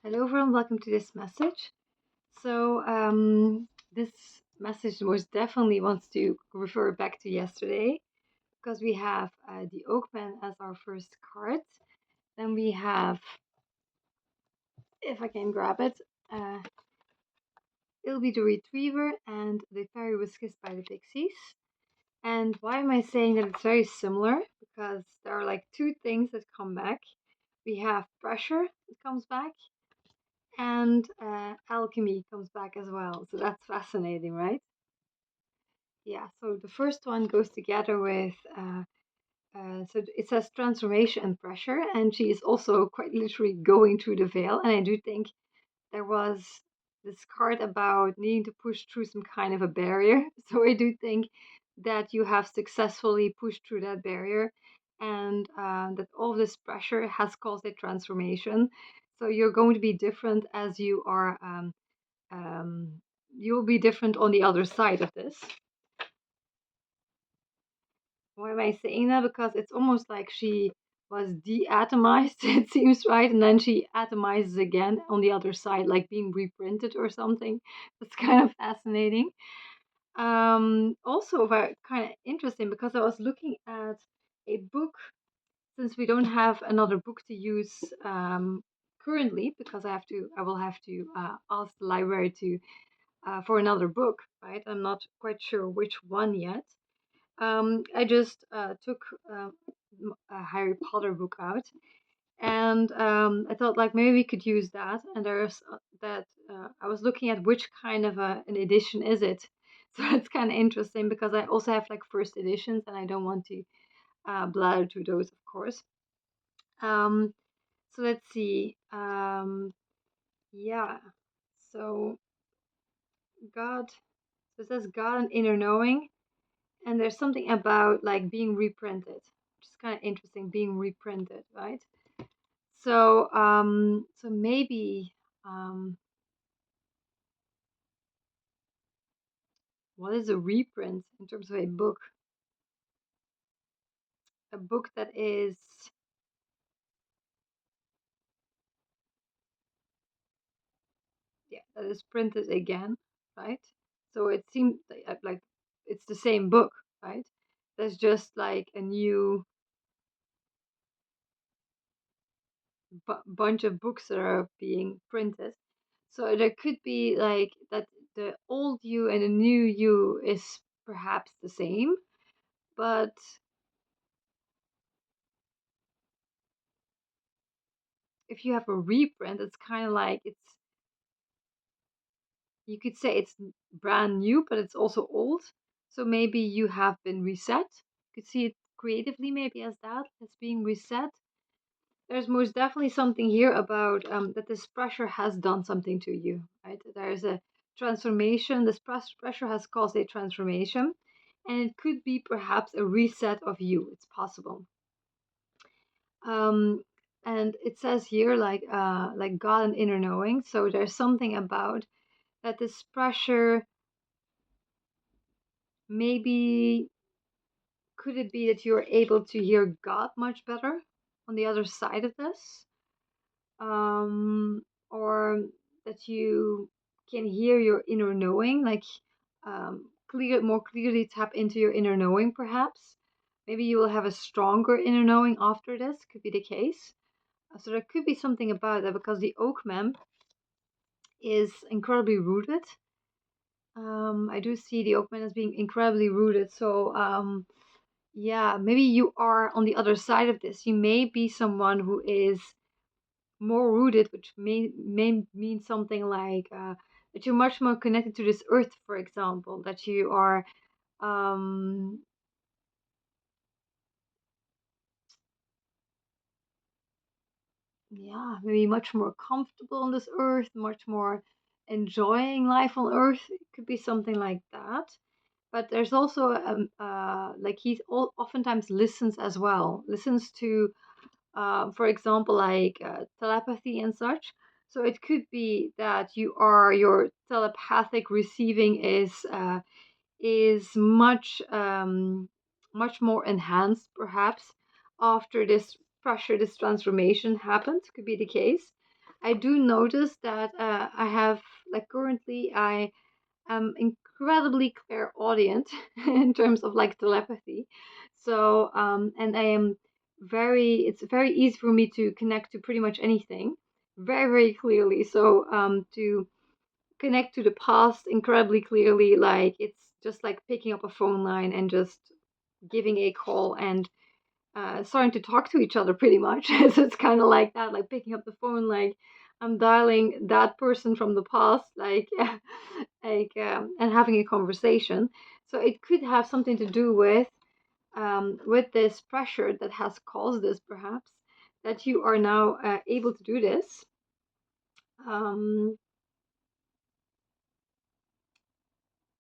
Hello, everyone. Welcome to this message. This message most definitely wants to refer back to yesterday because we have the Oakman as our first card. Then we have, if I can grab it, uh, it'll be the Retriever and the Fairy was kissed by the Pixies. And why am I saying that it's very similar? Because there are like two things that come back. We have pressure that comes back, and alchemy comes back as well. So that's fascinating, right? Yeah. So the first one goes together with. So it says transformation and pressure, and she is also quite literally going through the veil. And I do think there was this card about needing to push through some kind of a barrier. So I do think that you have successfully pushed through that barrier, and that all this pressure has caused a transformation. So you're going to be different as you are. You'll be different on the other side of this. Why am I saying that? Because it's almost like she was deatomized, it seems, right? And then she atomizes again on the other side, like being reprinted or something. That's kind of fascinating. Also, very kind of interesting because I was looking at a book since we don't have another book to use currently because I will have to ask the library to for another book, right? I'm not quite sure which one yet. I just took a Harry Potter book out, and I thought like maybe we could use that. And there's that I was looking at which kind of an edition is it. So it's kind of interesting because I also have like first editions, and I don't want to blather to those, of course. Um, so let's see. Yeah. So God. So it says God and inner knowing. And there's something about like being reprinted, which is kind of interesting, being reprinted, right? So maybe what is a reprint in terms of a book? A book that is, yeah, that is printed again, right? So it seems like it's the same book, right? There's just like a new bunch of books that are being printed. So there could be like that the old you and the new you is perhaps the same, but if you have a reprint, it's kind of like it's you could say it's brand new, but it's also old. So maybe you have been reset. You could see it creatively maybe as that, as being reset. There's most definitely something here about that this pressure has done something to you, right? There's a transformation. This pressure has caused a transformation, and it could be perhaps a reset of you. It's possible. Um, and it says here like God and inner knowing. So there's something about that this pressure maybe could it be that you're able to hear God much better on the other side of this? um, or that you can hear your inner knowing, like more clearly tap into your inner knowing, perhaps. Maybe you will have a stronger inner knowing after this, could be the case. So there could be something about that because the Oakman is incredibly rooted. I do see the Oakman as being incredibly rooted. So, yeah, maybe you are on the other side of this. You may be someone who is more rooted, which may mean something like that you're much more connected to this earth, for example, that you are um, yeah, maybe much more comfortable on this earth, much more enjoying life on earth. It could be something like that. But there's also like he oftentimes listens as well, listens to for example, like telepathy and such. So it could be that your telepathic receiving is much more enhanced, perhaps after this pressure, this transformation happened. Could be the case. I do notice that I have, like, currently I am incredibly clairaudient in terms of like telepathy. So and I am it's very easy for me to connect to pretty much anything very, very clearly. So to connect to the past incredibly clearly, like it's just like picking up a phone line and just giving a call and starting to talk to each other pretty much. So it's kind of like that, like picking up the phone, like I'm dialing that person from the past, like and having a conversation. So it could have something to do with this pressure that has caused this, perhaps, that you are now able to do this. Um,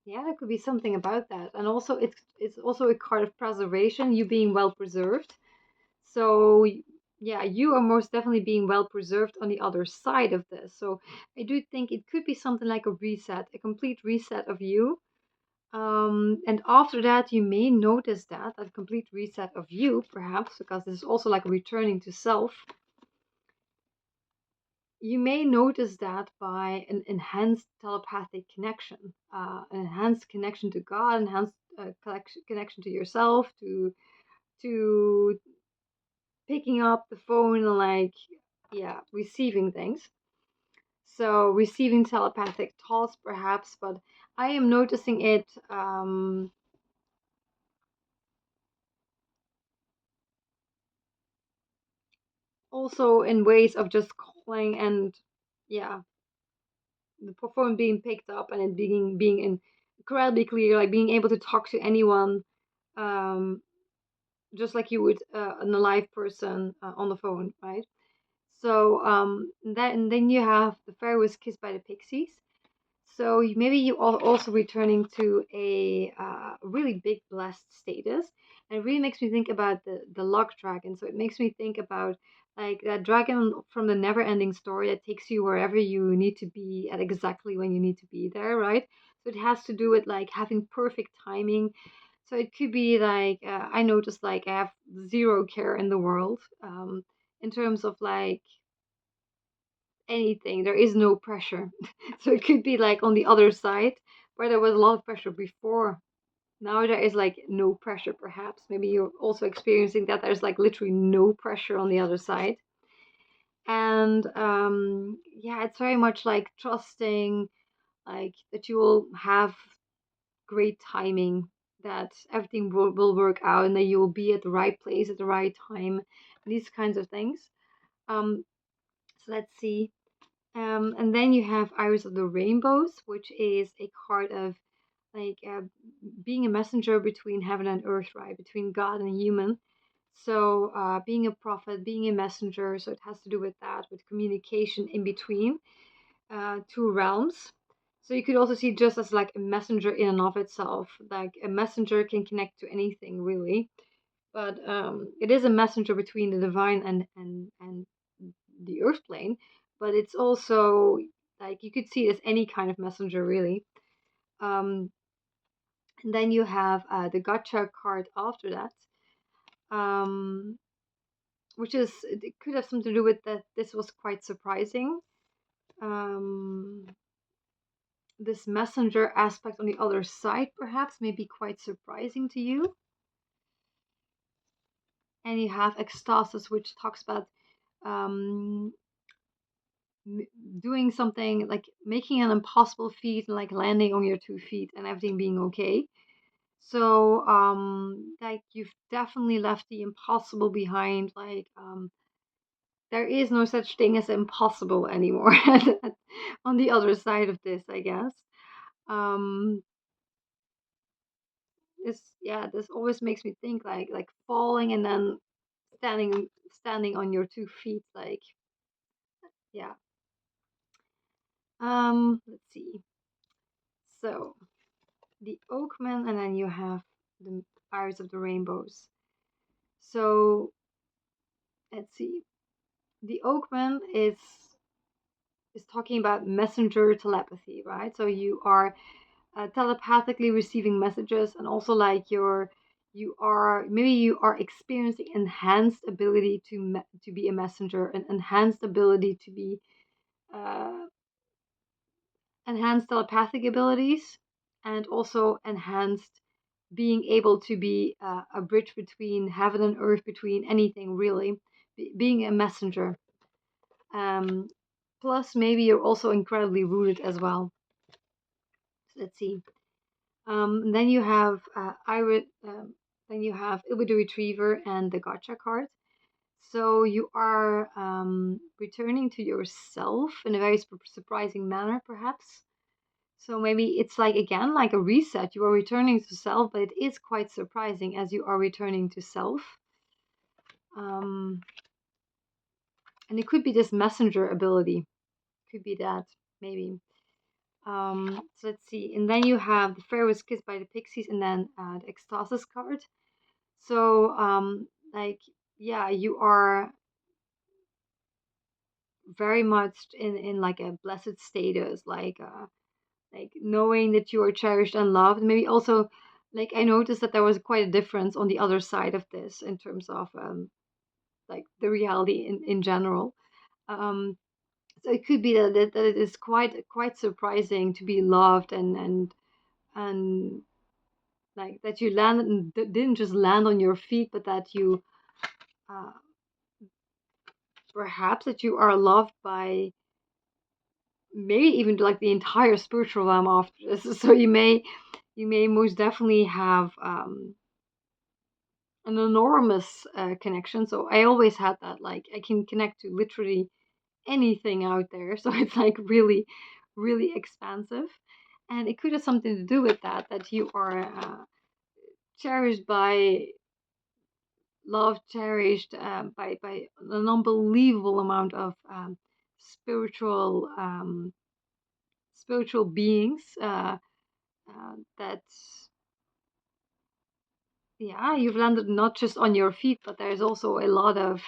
yeah, there could be something about that, and also it's also a card of preservation, you being well preserved. So yeah, you are most definitely being well preserved on the other side of this. So I do think it could be something like a reset, a complete reset of you. And after that, you may notice that a complete reset of you, perhaps, because this is also like returning to self. You may notice that by an enhanced telepathic connection, an enhanced connection to God, enhanced connection to yourself, to picking up the phone and like, yeah, receiving things. So receiving telepathic thoughts perhaps, but I am noticing it also in ways of just calling and, yeah, the phone being picked up and it being incredibly clear, like being able to talk to anyone, um, just like you would an alive person on the phone, right? So and then you have the fairy was kissed by the pixies. So maybe you are also returning to a really big blessed status, and it really makes me think about the luck dragon. So it makes me think about like that dragon from the never-ending story that takes you wherever you need to be at exactly when you need to be there, right? So it has to do with like having perfect timing. So it could be like I noticed like I have zero care in the world in terms of like anything. There is no pressure. So it could be like on the other side where there was a lot of pressure before. Now there is like no pressure, perhaps. Maybe you're also experiencing that there's like literally no pressure on the other side. And yeah, it's very much like trusting, like that you will have great timing, that everything will work out, and that you will be at the right place at the right time, these kinds of things. So let's see. And then you have Iris of the Rainbows, which is a card of like being a messenger between heaven and earth, right? Between God and human. So being a prophet, being a messenger. So it has to do with that, with communication in between two realms. So you could also see just as like a messenger in and of itself. Like a messenger can connect to anything really, but it is a messenger between the divine and the earth plane. But it's also like you could see it as any kind of messenger really. um and then you have the gotcha card after that, um which is, it could have something to do with that this was quite surprising. um this messenger aspect on the other side perhaps may be quite surprising to you. And you have ecstasis, which talks about um doing something like making an impossible feat and like landing on your 2 feet and everything being okay. So like you've definitely left the impossible behind. Like there is no such thing as impossible anymore on the other side of this, I guess. um this, yeah, this always makes me think like falling and then standing on your 2 feet, like, yeah. Let's see. So the Oakman, and then you have the Iris of the Rainbows. So let's see. The Oakman is talking about messenger telepathy, right? So you are telepathically receiving messages, and also like you are, maybe you are experiencing enhanced ability to be a messenger, an enhanced ability to be uh, enhanced telepathic abilities, and also enhanced being able to be a bridge between heaven and earth, between anything really, being a messenger. Um, Plus, maybe you're also incredibly rooted as well. So let's see. Then you have Iris. Then you have Ilby the Retriever and the Gotcha card. So you are returning to yourself in a very surprising manner, perhaps. So maybe it's like again like a reset. You are returning to self, but it is quite surprising as you are returning to self. Um, and it could be this messenger ability. Could be that maybe. So let's see. And then you have the Fairy was kissed by the pixies, and then the ecstasis card. So like yeah, you are very much in like a blessed status, like knowing that you are cherished and loved. Maybe also like I noticed that there was quite a difference on the other side of this in terms of like the reality in general. Um, so it could be that it is quite surprising to be loved and like that you landed and didn't just land on your feet, but that you uh, perhaps that you are loved by maybe even like the entire spiritual realm after this. So you may most definitely have an enormous connection. So I always had that, like I can connect to literally anything out there. So it's like really, really expansive, and it could have something to do with that you are cherished by love, cherished by an unbelievable amount of spiritual spiritual beings that yeah, you've landed not just on your feet, but there's also a lot of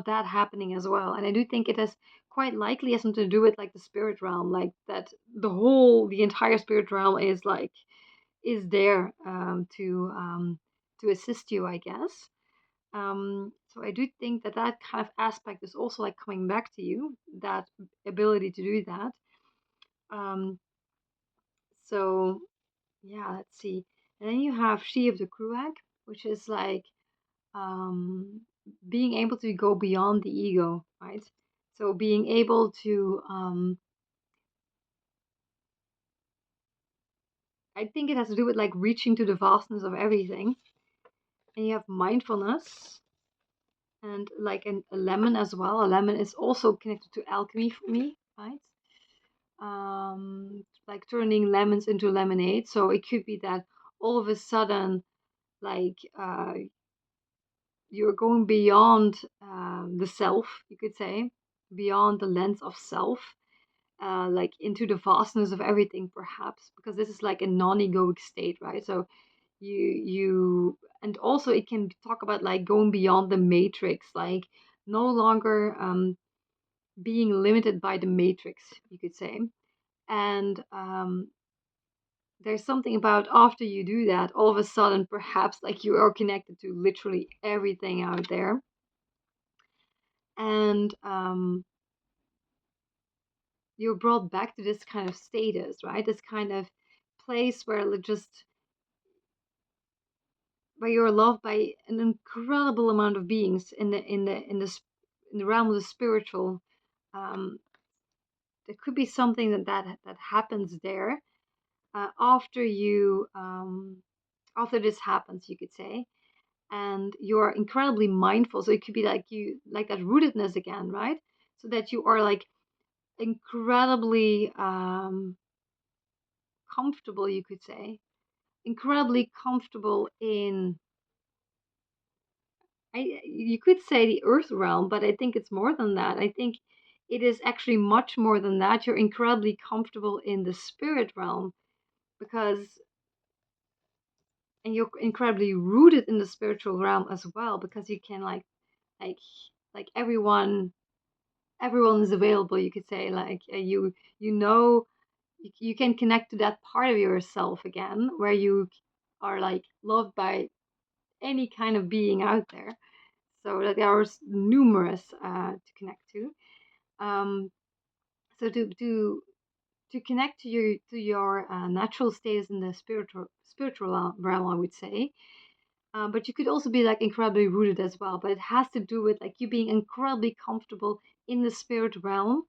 that happening as well. And I do think it has quite likely has something to do with like the spirit realm, like that the entire spirit realm is like is there to assist you, I guess. So I do think that kind of aspect is also like coming back to you, that ability to do that. Um, so yeah, let's see. And then you have She of the Kruag, which is like um, being able to go beyond the ego, right? So being able to, I think it has to do with like reaching to the vastness of everything. And you have mindfulness and like a lemon as well. A lemon is also connected to alchemy for me, right? Like turning lemons into lemonade. So it could be that all of a sudden, like you're going beyond the self, you could say, beyond the lens of self, like into the vastness of everything, perhaps, because this is like a non-egoic state, right? So and also it can talk about like going beyond the matrix, like no longer being limited by the matrix, you could say. And there's something about after you do that, all of a sudden, perhaps like you are connected to literally everything out there. And you're brought back to this kind of status, right? This kind of place where you're loved by an incredible amount of beings in the realm of the spiritual. Um, there could be something that happens there after after this happens, you could say, and you're incredibly mindful. So it could be like you like that rootedness again, right? So that you are like incredibly comfortable, you could say, incredibly comfortable in you could say the earth realm, but I think it's more than that. I think it is actually much more than that. You're incredibly comfortable in the spirit realm because and you're incredibly rooted in the spiritual realm as well because you can like like everyone is available, you could say, like you know you can connect to that part of yourself again where you are like loved by any kind of being out there. So that there are numerous to connect to. Um, So to connect to your natural status in the spiritual realm, I would say. But you could also be like incredibly rooted as well. But it has to do with like you being incredibly comfortable in the spirit realm,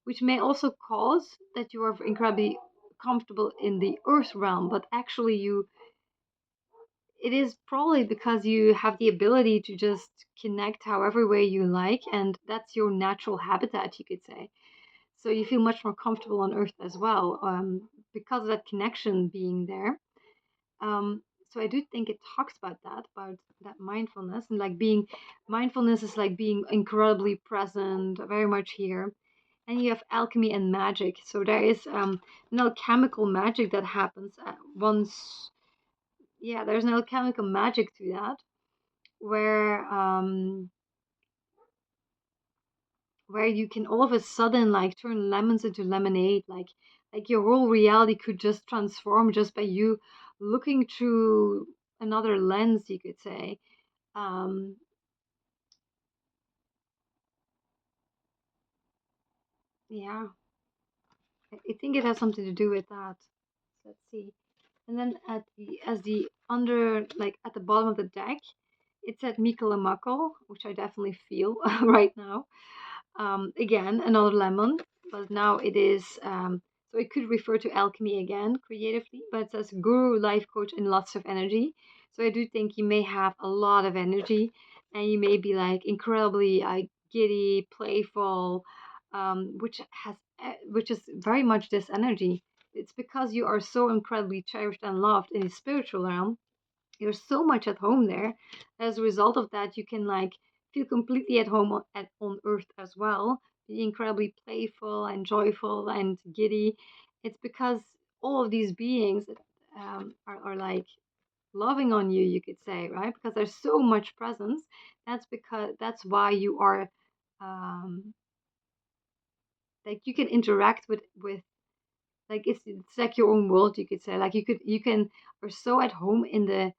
which may also cause that you are incredibly comfortable in the earth realm. But actually, it is probably because you have the ability to just connect however way you like, and that's your natural habitat, you could say. So you feel much more comfortable on earth as well, because of that connection being there. um, so I do think it talks about that mindfulness, and like being mindfulness is like being incredibly present, very much here. And you have alchemy and magic. So there is an alchemical magic that happens once. Yeah, there's an alchemical magic to that, where you can all of a sudden like turn lemons into lemonade, like your whole reality could just transform just by you looking through another lens, you could say. um yeah, I think it has something to do with that. Let's see. And then as the under, like at the bottom of the deck, it said Mikkel and Makkel, which I definitely feel right now. Again, another lemon, but now it is, so it could refer to alchemy again, creatively, but it says guru, life coach, and lots of energy. So I do think you may have a lot of energy, and you may be like incredibly giddy, playful, which is very much this energy. It's because you are so incredibly cherished and loved in the spiritual realm. You're so much at home there. As a result of that, you can like feel completely at home on earth as well, be incredibly playful and joyful and giddy. It's because all of these beings are like loving on you, you could say, right? Because there's so much presence. That's why you are, um, like you can interact with, like it's like your own world, you could say. Like you can are so at home in the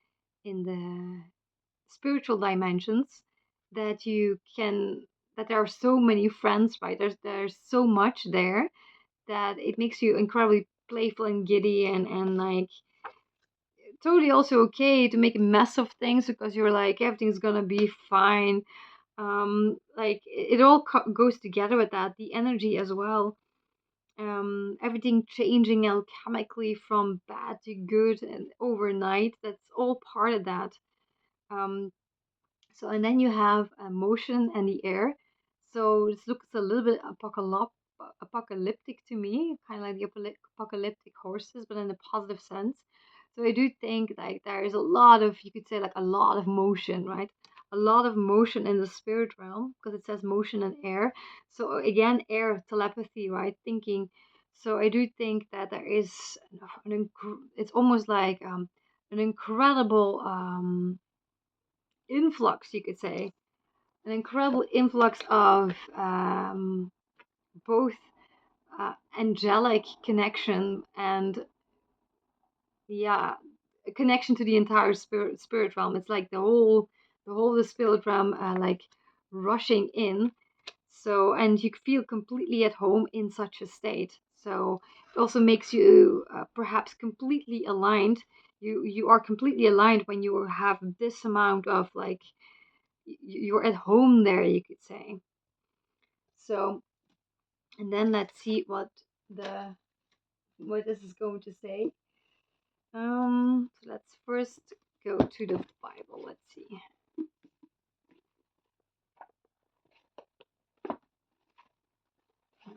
spiritual dimensions that you can, that there are so many friends, right? There's so much there that it makes you incredibly playful and giddy, and like totally also okay to make a mess of things because you're like everything's gonna be fine. Like it all goes together with that, the energy as well. Everything changing alchemically from bad to good and overnight, that's all part of that. um So, and then you have motion and the air. So this looks a little bit apocalyptic to me, kind of like the apocalyptic horses, but in a positive sense. So I do think like there is a lot of, you could say like a lot of motion, right? A lot of motion in the spirit realm because it says motion and air. So again, air, telepathy, right? Thinking. So I do think that there is it's almost like an incredible influx, you could say, an incredible influx of both angelic connection and, yeah, a connection to the entire spirit realm. It's like the whole of the spirit realm like rushing in. So, and you feel completely at home in such a state. So it also makes you perhaps completely aligned. You are completely aligned when you have this amount of like you're at home there, you could say. So, and then let's see the what this is going to say. So let's first go to the Bible. Let's see.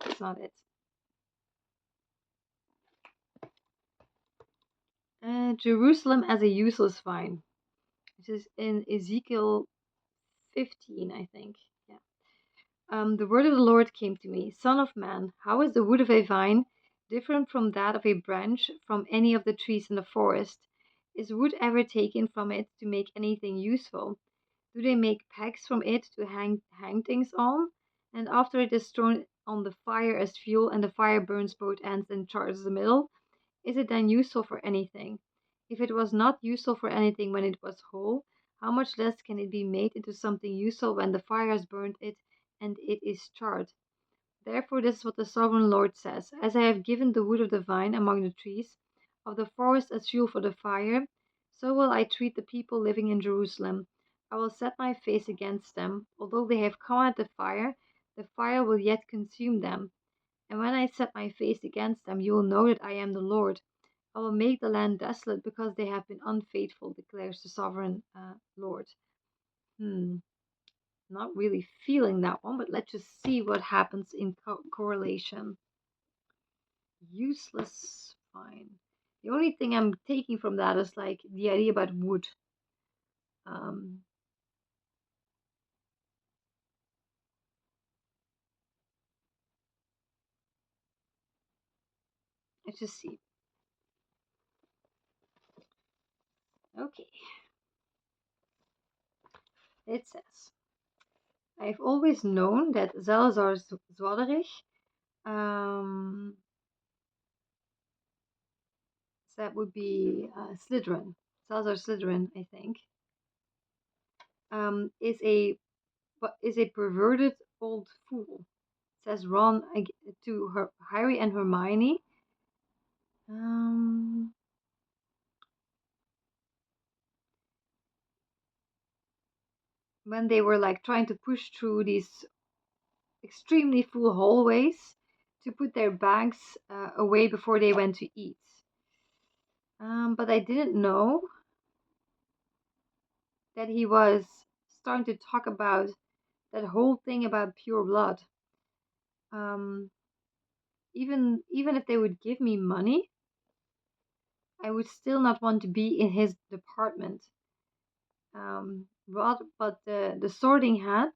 That's not it. Jerusalem as a useless vine, which is in Ezekiel 15, I think. Yeah. The word of the Lord came to me, Son of man, how is the wood of a vine different from that of a branch from any of the trees in the forest? Is wood ever taken from it to make anything useful? Do they make pegs from it to hang things on? And after it is thrown on the fire as fuel, and the fire burns both ends and charrs the middle, is it then useful for anything? If it was not useful for anything when it was whole, how much less can it be made into something useful when the fire has burned it and it is charred? Therefore, this is what the sovereign Lord says: As I have given the wood of the vine among the trees, of the forest as fuel for the fire, so will I treat the people living in Jerusalem. I will set my face against them. Although they have come out the fire will yet consume them. And when I set my face against them, you will know that I am the Lord. I will make the land desolate because they have been unfaithful, declares the sovereign Lord. Not really feeling that one, but let's just see what happens in correlation. Useless, fine. The only thing I'm taking from that is like the idea about wood. Let's just see. Okay. It says, I've always known that Salazar Zwaderich, that would be Slytherin. Salazar Slytherin, I think, is a perverted old fool, says Ron to Harry and Hermione. When they were like trying to push through these extremely full hallways to put their bags away before they went to eat. But I didn't know that he was starting to talk about that whole thing about pure blood. Even if they would give me money, I would still not want to be in his department. But the Sorting Hat,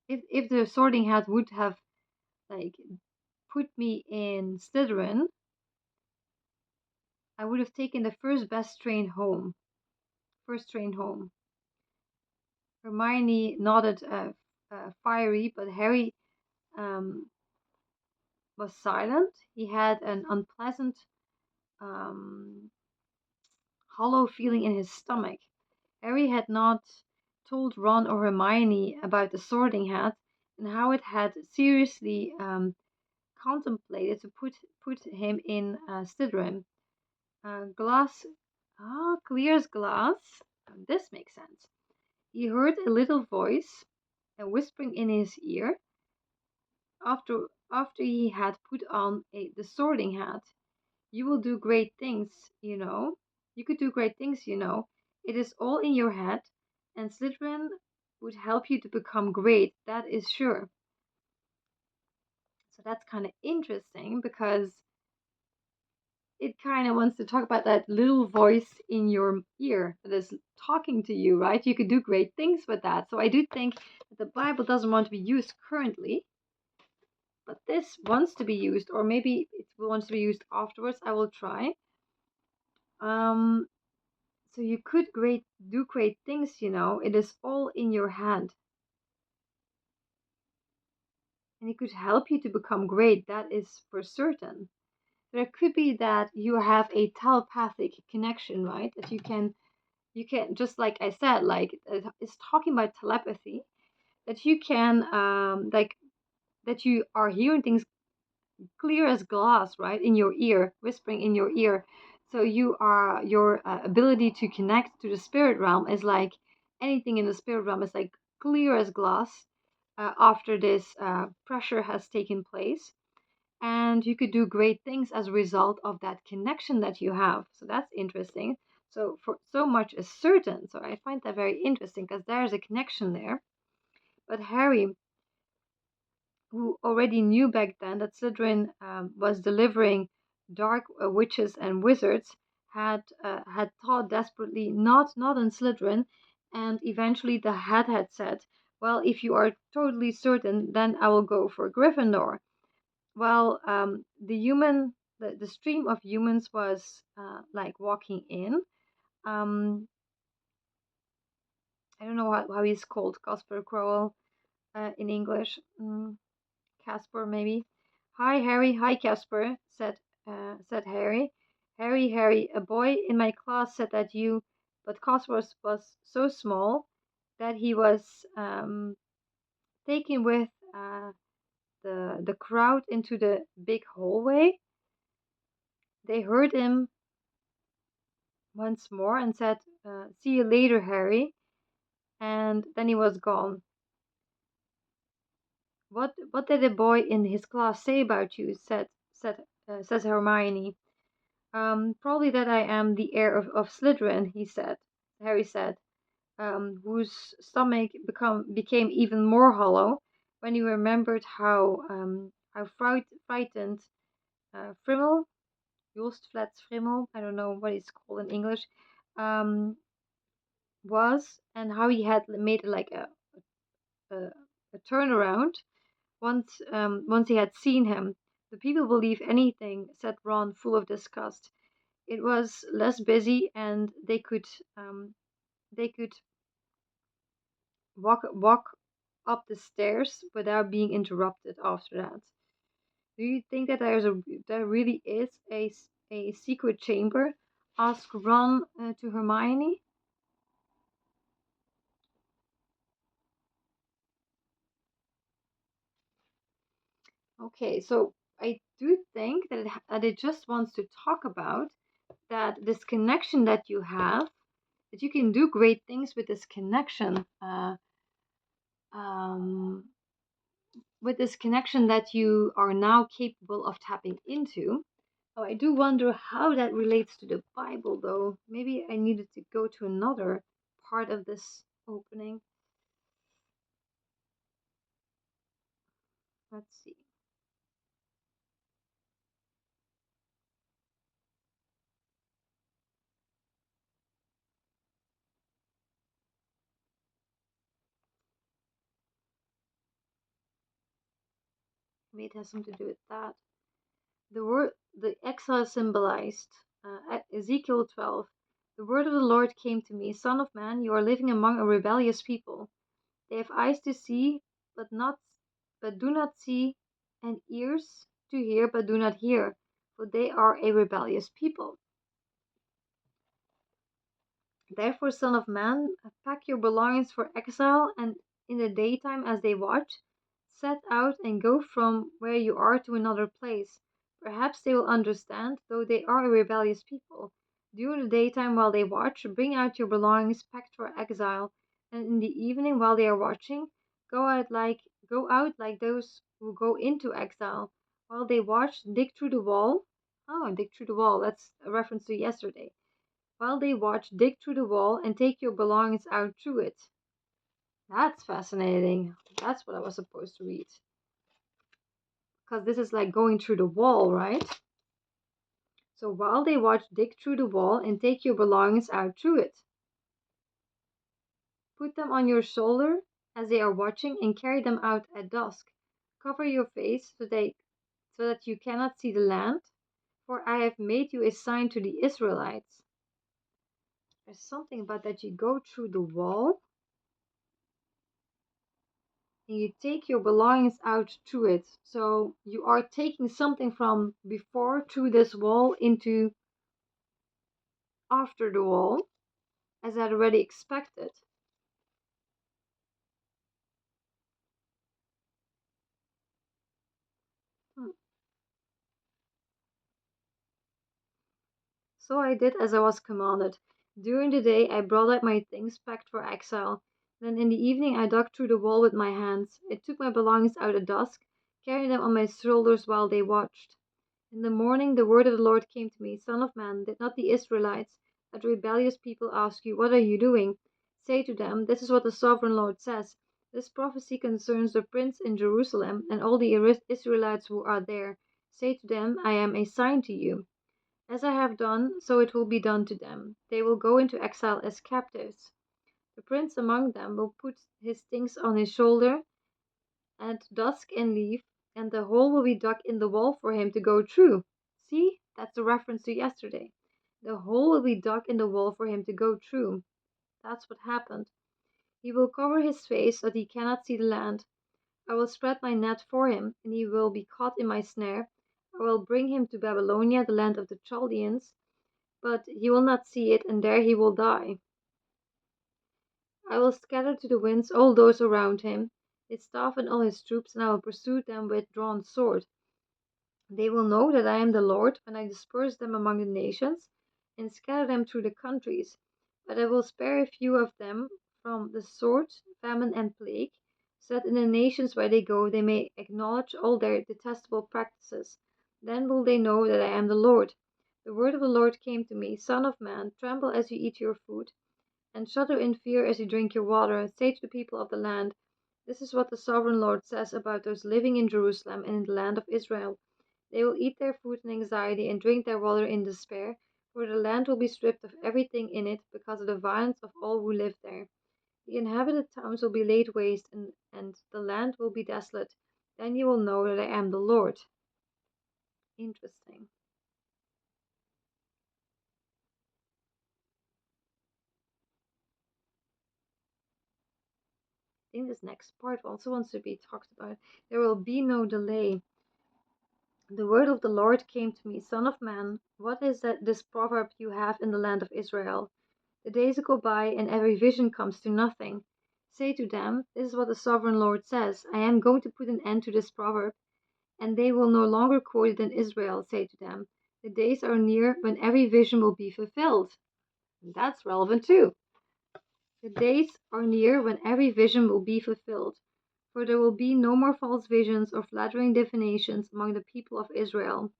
if the Sorting Hat would have like put me in Slytherin, I would have taken the first train home. Hermione nodded fiery, but Harry was silent. He had an unpleasant, hollow feeling in his stomach. Harry had not told Ron or Hermione about the Sorting Hat and how it had seriously contemplated to put him in Slytherin. Glass, clear as glass. This makes sense. He heard a little voice whispering in his ear after he had put on the Sorting Hat. You will do great things, you know. You could do great things, you know. It is all in your head, and Slytherin would help you to become great, that is sure. So that's kind of interesting because it kind of wants to talk about that little voice in your ear that is talking to you, right? You could do great things with that. So I do think that the Bible doesn't want to be used currently, but this wants to be used, or maybe it wants to be used afterwards. I will try. So you could do great things, you know. It is all in your hand. And it could help you to become great, that is for certain. There could be that you have a telepathic connection, right? That you can, just like I said, like it's talking about telepathy, that you can like that you are hearing things clear as glass, right, in your ear, whispering in your ear. So your ability to connect to the spirit realm is like anything in the spirit realm is like clear as glass after this pressure has taken place. And you could do great things as a result of that connection that you have. So that's interesting. So for so much is certain. So I find that very interesting because there's a connection there. But Harry, who already knew back then that Slytherin was delivering dark witches and wizards, had thought desperately not in Slytherin, and eventually the hat had said, "Well, if you are totally certain, then I will go for Gryffindor." Well, the stream of humans was like walking in. I don't know how he's called, Casper Crowell in English. Casper, maybe. "Hi, Harry. Hi, Casper," said Harry. Harry, a boy in my class said that you," but Casper was so small that he was taken with the crowd into the big hallway, they heard him once more and said, "See you later, Harry." And then he was gone. What did a boy in his class say about you? Says Hermione. Probably that I am the heir of Slytherin, he said. Harry said, whose stomach became even more hollow when he remembered how frightened Frimmel, Joost Flats Frimmel, I don't know what it's called in English, um, was, and how he had made like a, a turnaround once he had seen him. The people believe anything, said Ron, full of disgust. It was less busy, and they could walk up the stairs without being interrupted after that. Do you think that there really is a secret chamber? Asked Ron to Hermione. Okay, so I do think that it just wants to talk about that this connection that you have, that you can do great things with this connection, um, that you are now capable of tapping into. Oh, I do wonder how that relates to the Bible, though. Maybe I needed to go to another part of this opening. Let's see. Maybe it has something to do with that. The exile symbolized at Ezekiel 12. The word of the Lord came to me, Son of man, you are living among a rebellious people. They have eyes to see, but do not see, and ears to hear, but do not hear, for they are a rebellious people. Therefore, Son of man, pack your belongings for exile, and in the daytime as they watch, set out and go from where you are to another place. Perhaps they will understand, though they are a rebellious people. During the daytime while they watch, bring out your belongings packed for exile, and in the evening while they are watching, go out like those who go into exile. While they watch, dig through the wall. Oh, dig through the wall. That's a reference to yesterday. While they watch, dig through the wall and take your belongings out through it. That's fascinating. That's what I was supposed to read. Because this is like going through the wall, right? So while they watch, dig through the wall and take your belongings out through it. Put them on your shoulder as they are watching and carry them out at dusk. Cover your face so that you cannot see the land, for I have made you a sign to the Israelites. There's something about that you go through the wall and you take your belongings out to it. So you are taking something from before through this wall into after the wall, as I had already expected. Hmm. So I did as I was commanded. During the day I brought out my things packed for exile. Then in the evening I dug through the wall with my hands. I took my belongings out at dusk, carrying them on my shoulders while they watched. In the morning the word of the Lord came to me, Son of man, did not the Israelites, that rebellious people, ask you, What are you doing? Say to them, This is what the sovereign Lord says. This prophecy concerns the prince in Jerusalem and all the Israelites who are there. Say to them, I am a sign to you. As I have done, so it will be done to them. They will go into exile as captives. The prince among them will put his things on his shoulder at dusk and leave, and the hole will be dug in the wall for him to go through. See, that's a reference to yesterday. The hole will be dug in the wall for him to go through. That's what happened. He will cover his face so that he cannot see the land. I will spread my net for him, and he will be caught in my snare. I will bring him to Babylonia, the land of the Chaldeans, but he will not see it, and there he will die. I will scatter to the winds all those around him, his staff and all his troops, and I will pursue them with drawn sword. They will know that I am the Lord when I disperse them among the nations and scatter them through the countries. But I will spare a few of them from the sword, famine, and plague, so that in the nations where they go they may acknowledge all their detestable practices. Then will they know that I am the Lord. The word of the Lord came to me, Son of man, tremble as you eat your food, and shudder in fear as you drink your water, and say to the people of the land, this is what the sovereign Lord says about those living in Jerusalem and in the land of Israel. They will eat their food in anxiety and drink their water in despair, for the land will be stripped of everything in it because of the violence of all who live there. The inhabited towns will be laid waste, and the land will be desolate. Then you will know that I am the Lord. Interesting. I think this next part also wants to be talked about. There will be no delay. The word of the Lord came to me, Son of man, what is that this proverb you have in the land of Israel? The days go by, and every vision comes to nothing. Say to them, this is what the sovereign Lord says, I am going to put an end to this proverb, and they will no longer quote it in Israel. Say to them, the days are near when every vision will be fulfilled. And that's relevant too. The days are near when every vision will be fulfilled, for there will be no more false visions or flattering divinations among the people of Israel.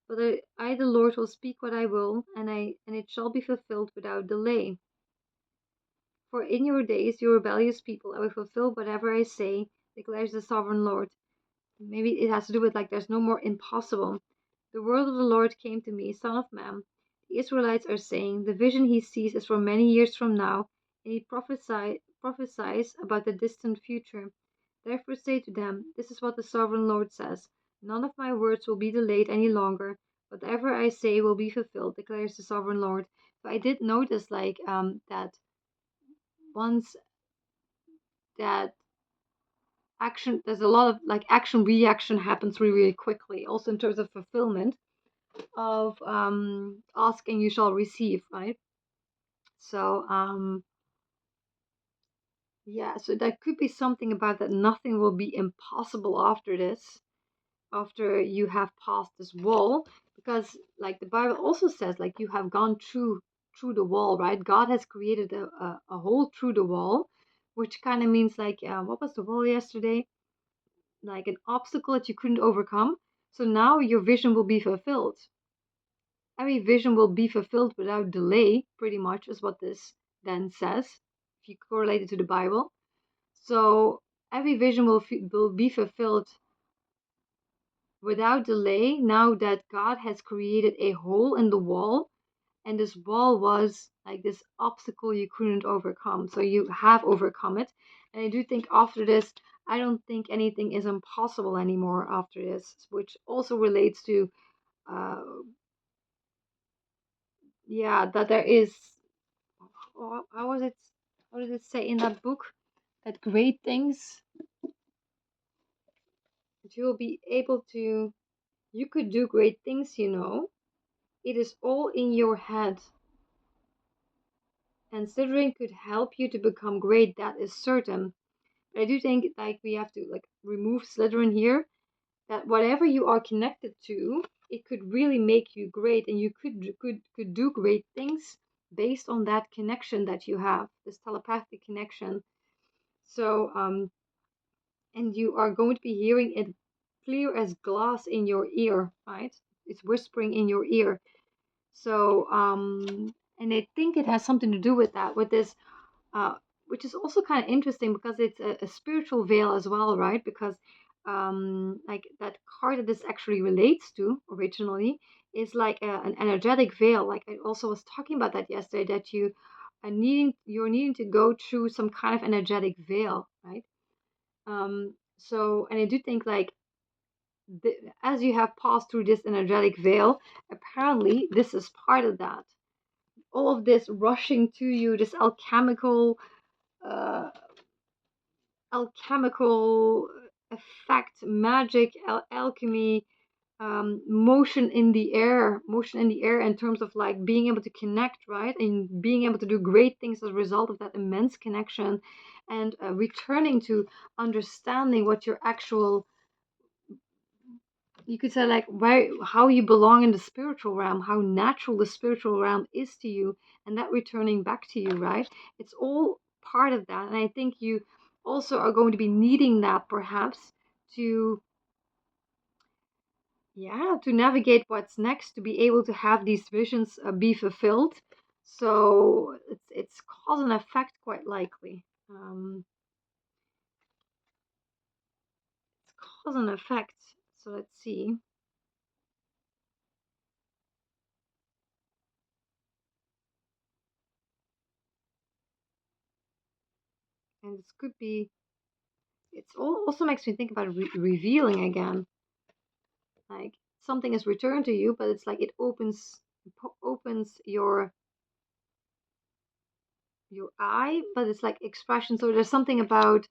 But I, the Lord, will speak what I will, and it shall be fulfilled without delay. For in your days, you rebellious people, I will fulfill whatever I say, declares the sovereign Lord. Maybe it has to do with like there's no more impossible. The word of the Lord came to me, Son of man. The Israelites are saying, the vision he sees is for many years from now, and he prophesies about the distant future. Therefore say to them, this is what the sovereign Lord says. None of my words will be delayed any longer. Whatever I say will be fulfilled, declares the sovereign Lord. So I did notice that once that action, there's a lot of like action reaction happens really, really quickly, also in terms of fulfillment of ask and you shall receive, right? So yeah, so that could be something about that nothing will be impossible after this, after you have passed this wall, because like the Bible also says, like you have gone through the wall, right? God has created a hole through the wall, which kind of means like what was the wall yesterday? Like an obstacle that you couldn't overcome. So now your vision will be fulfilled. Every vision will be fulfilled without delay, pretty much, is what this then says, if you correlate it to the Bible. So every vision will be fulfilled without delay now that God has created a hole in the wall, and this wall was like this obstacle you couldn't overcome. So you have overcome it. And I do think after this, I don't think anything is impossible anymore after this, which also relates to, uh, yeah, that there is, how was it, what did it say in that book? That great things, that you will be able to, you could do great things, you know. It is all in your head. And Slytherin could help you to become great, that is certain. But I do think like we have to like remove Slytherin here. That whatever you are connected to, it could really make you great, and you could do great things based on that connection that you have, this telepathic connection. So and you are going to be hearing it clear as glass in your ear, right? It's whispering in your ear. So and I think it has something to do with that, with this uh, which is also kind of interesting because it's a spiritual veil as well, right? Because like that card that this actually relates to originally is like an energetic veil. Like I also was talking about that yesterday, that you're needing to go through some kind of energetic veil, right? So and I do think like as you have passed through this energetic veil, apparently this is part of that. All of this rushing to you, this uh, alchemical effect, magic, alchemy, motion in the air in terms of like being able to connect, right? And being able to do great things as a result of that immense connection, and returning to understanding what your actual, you could say, like, where, how you belong in the spiritual realm, how natural the spiritual realm is to you, and that returning back to you, right? It's all part of that. And I think you also are going to be needing that perhaps to, yeah, to navigate what's next, to be able to have these visions be fulfilled. So it's cause and effect, quite likely. It's cause and effect. So let's see. And this could be. It's also makes me think about revealing again. Like something is returned to you, but it's like it opens your eye, but it's like expression. So there's something about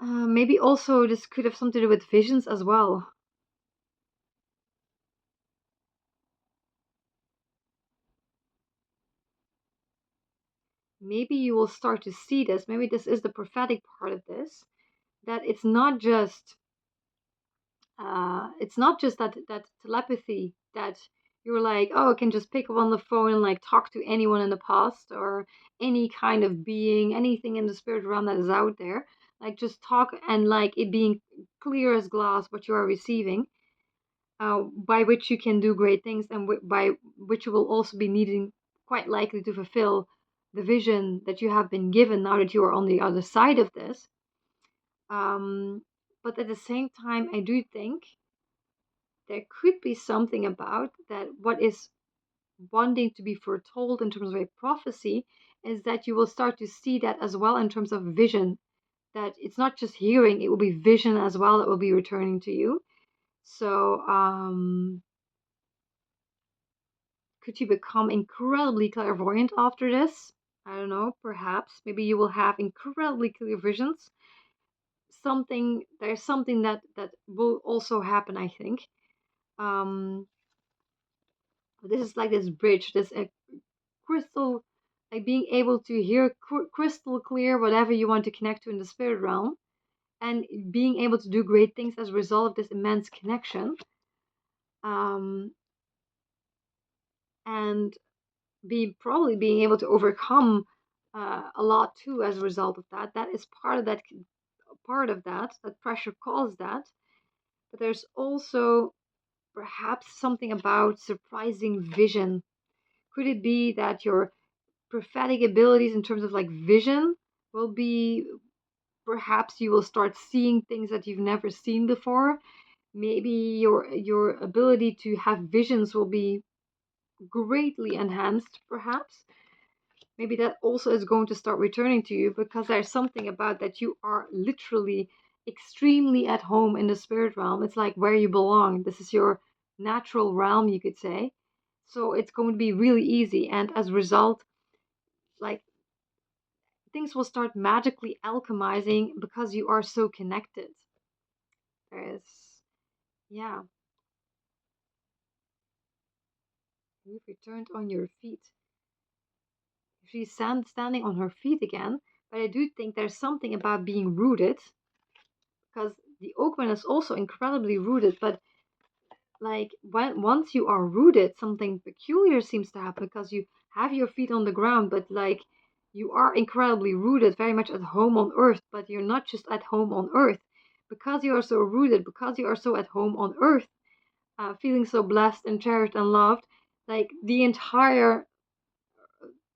maybe also this could have something to do with visions as well. Maybe you will start to see this. Maybe this is the prophetic part of this. That it's not just that telepathy that you're like, oh, I can just pick up on the phone and like talk to anyone in the past or any kind of being, anything in the spirit realm that is out there. Like just talk and like it being clear as glass what you are receiving, by which you can do great things, and by which you will also be needing, quite likely, to fulfill the vision that you have been given now that you are on the other side of this. But at the same time, I do think there could be something about that what is wanting to be foretold in terms of a prophecy is that you will start to see that as well in terms of vision, that it's not just hearing, it will be vision as well that will be returning to you. So could you become incredibly clairvoyant after this? I don't know, perhaps maybe you will have incredibly clear visions. There's something that will also happen, I think. um this is like this bridge, this crystal, like being able to hear crystal clear whatever you want to connect to in the spirit realm, and being able to do great things as a result of this immense connection, um, and probably being able to overcome a lot too as a result of that. That is part of that pressure caused that. But there's also perhaps something about surprising vision. Could it be that your prophetic abilities in terms of like vision will be, perhaps you will start seeing things that you've never seen before? Maybe your ability to have visions will be greatly enhanced, perhaps. Maybe that also is going to start returning to you, because there's something about that you are literally extremely at home in the spirit realm. It's like where you belong. This is your natural realm, you could say. So it's going to be really easy, and as a result, like, things will start magically alchemizing because you are so connected. There's, yeah, you've returned on your feet. She's standing on her feet again, but I do think there's something about being rooted, because the Oakman is also incredibly rooted, but like once you are rooted, something peculiar seems to happen, because you have your feet on the ground, but like you are incredibly rooted, very much at home on earth, but you're not just at home on earth. Because you are so rooted, because you are so at home on earth, feeling so blessed and cherished and loved, like the entire,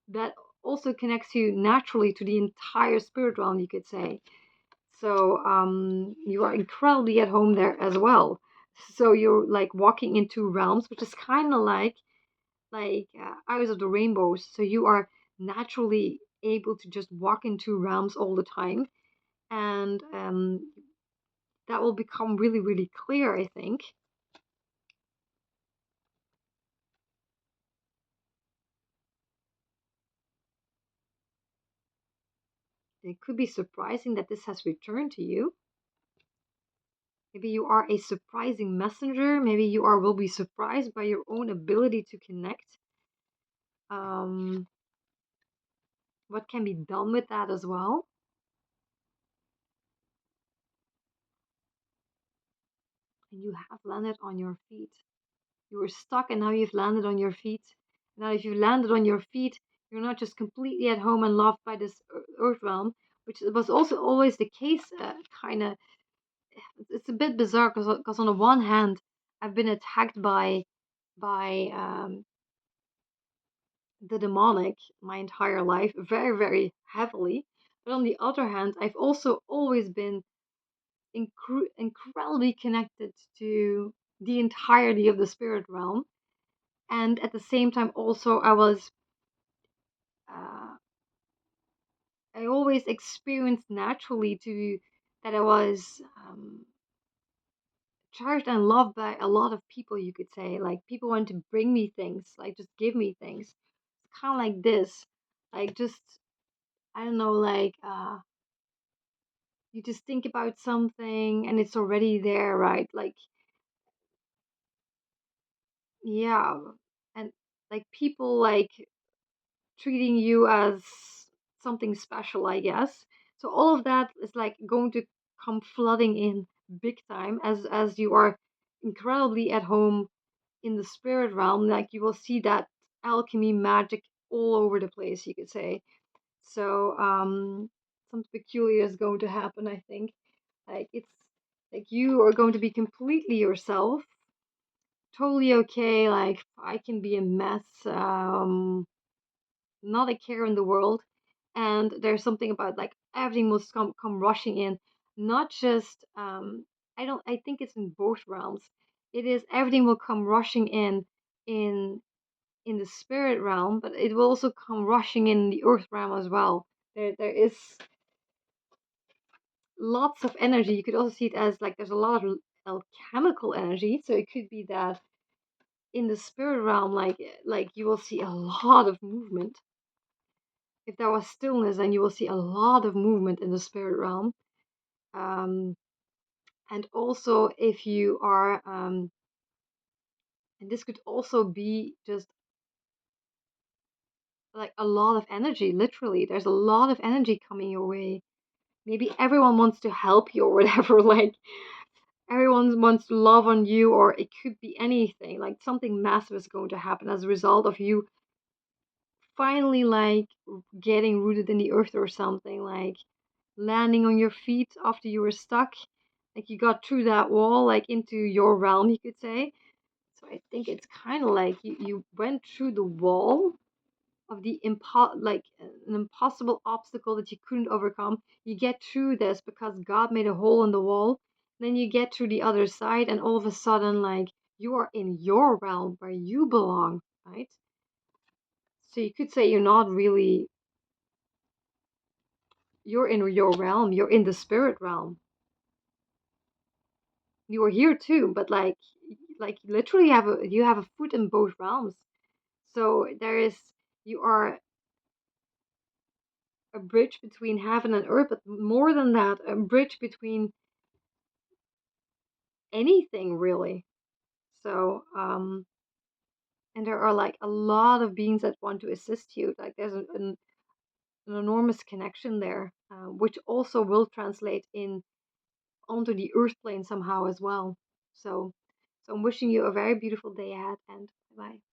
that also connects you naturally to the entire spirit realm, you could say. So you are incredibly at home there as well. So you're like walking into realms, which is kind of like Eyes of the Rainbows. So you are naturally able to just walk into realms all the time, and that will become really, really clear, I think. It could be surprising that this has returned to you. Maybe you are a surprising messenger. Maybe you are will be surprised by your own ability to connect. Um, what can be done with that as well? And you have landed on your feet. You were stuck and now you've landed on your feet. Now, if you've landed on your feet, you're not just completely at home and loved by this earth realm, which was also always the case, kind of. It's a bit bizarre because on the one hand, I've been attacked by the demonic my entire life, very, very heavily. But on the other hand, I've also always been incredibly connected to the entirety of the spirit realm. And at the same time, also, uh, I always experienced naturally to that I was charged and loved by a lot of people, you could say. Like, people want to bring me things, like, just give me things. It's kind of like this. Like, just, I don't know, like, you just think about something and it's already there, right? Like, yeah. And, like, people, like, treating you as something special, I guess. So all of that is, like, going to come flooding in big time as you are incredibly at home in the spirit realm. Like, you will see that alchemy magic all over the place, you could say. So something peculiar is going to happen, I think. Like, it's like you are going to be completely yourself, totally okay. Like, I can be a mess, not a care in the world. And there's something about, like, everything must come rushing in, not just I think it's in both realms. It is everything will come rushing in in the spirit realm, but it will also come rushing in the earth realm as well. There is lots of energy. You could also see it as, like, there's a lot of alchemical energy. So it could be that in the spirit realm, like you will see a lot of movement. If there was stillness, then you will see a lot of movement in the spirit realm. Um, and also, if you are, and this could also be just like a lot of energy. Literally, there's a lot of energy coming your way. Maybe everyone wants to help you or whatever. Like, everyone wants to love on you, or it could be anything. Like, something massive is going to happen as a result of you finally, like, getting rooted in the earth or something, like landing on your feet after you were stuck. Like, you got through that wall, like, into your realm, you could say. So I think it's kind of like you went through the wall of the like an impossible obstacle that you couldn't overcome. You get through this because God made a hole in the wall. Then you get through the other side, and all of a sudden, like, you are in your realm where you belong, right? So you could say you're not really, you're in your realm, you're in the spirit realm. You are here too, but, like literally you have a foot in both realms. So there is, you are a bridge between heaven and earth, but more than that, a bridge between anything really. So and there are, like, a lot of beings that want to assist you. Like, there's an enormous connection there, which also will translate in onto the earth plane somehow as well. So I'm wishing you a very beautiful day ahead, and bye.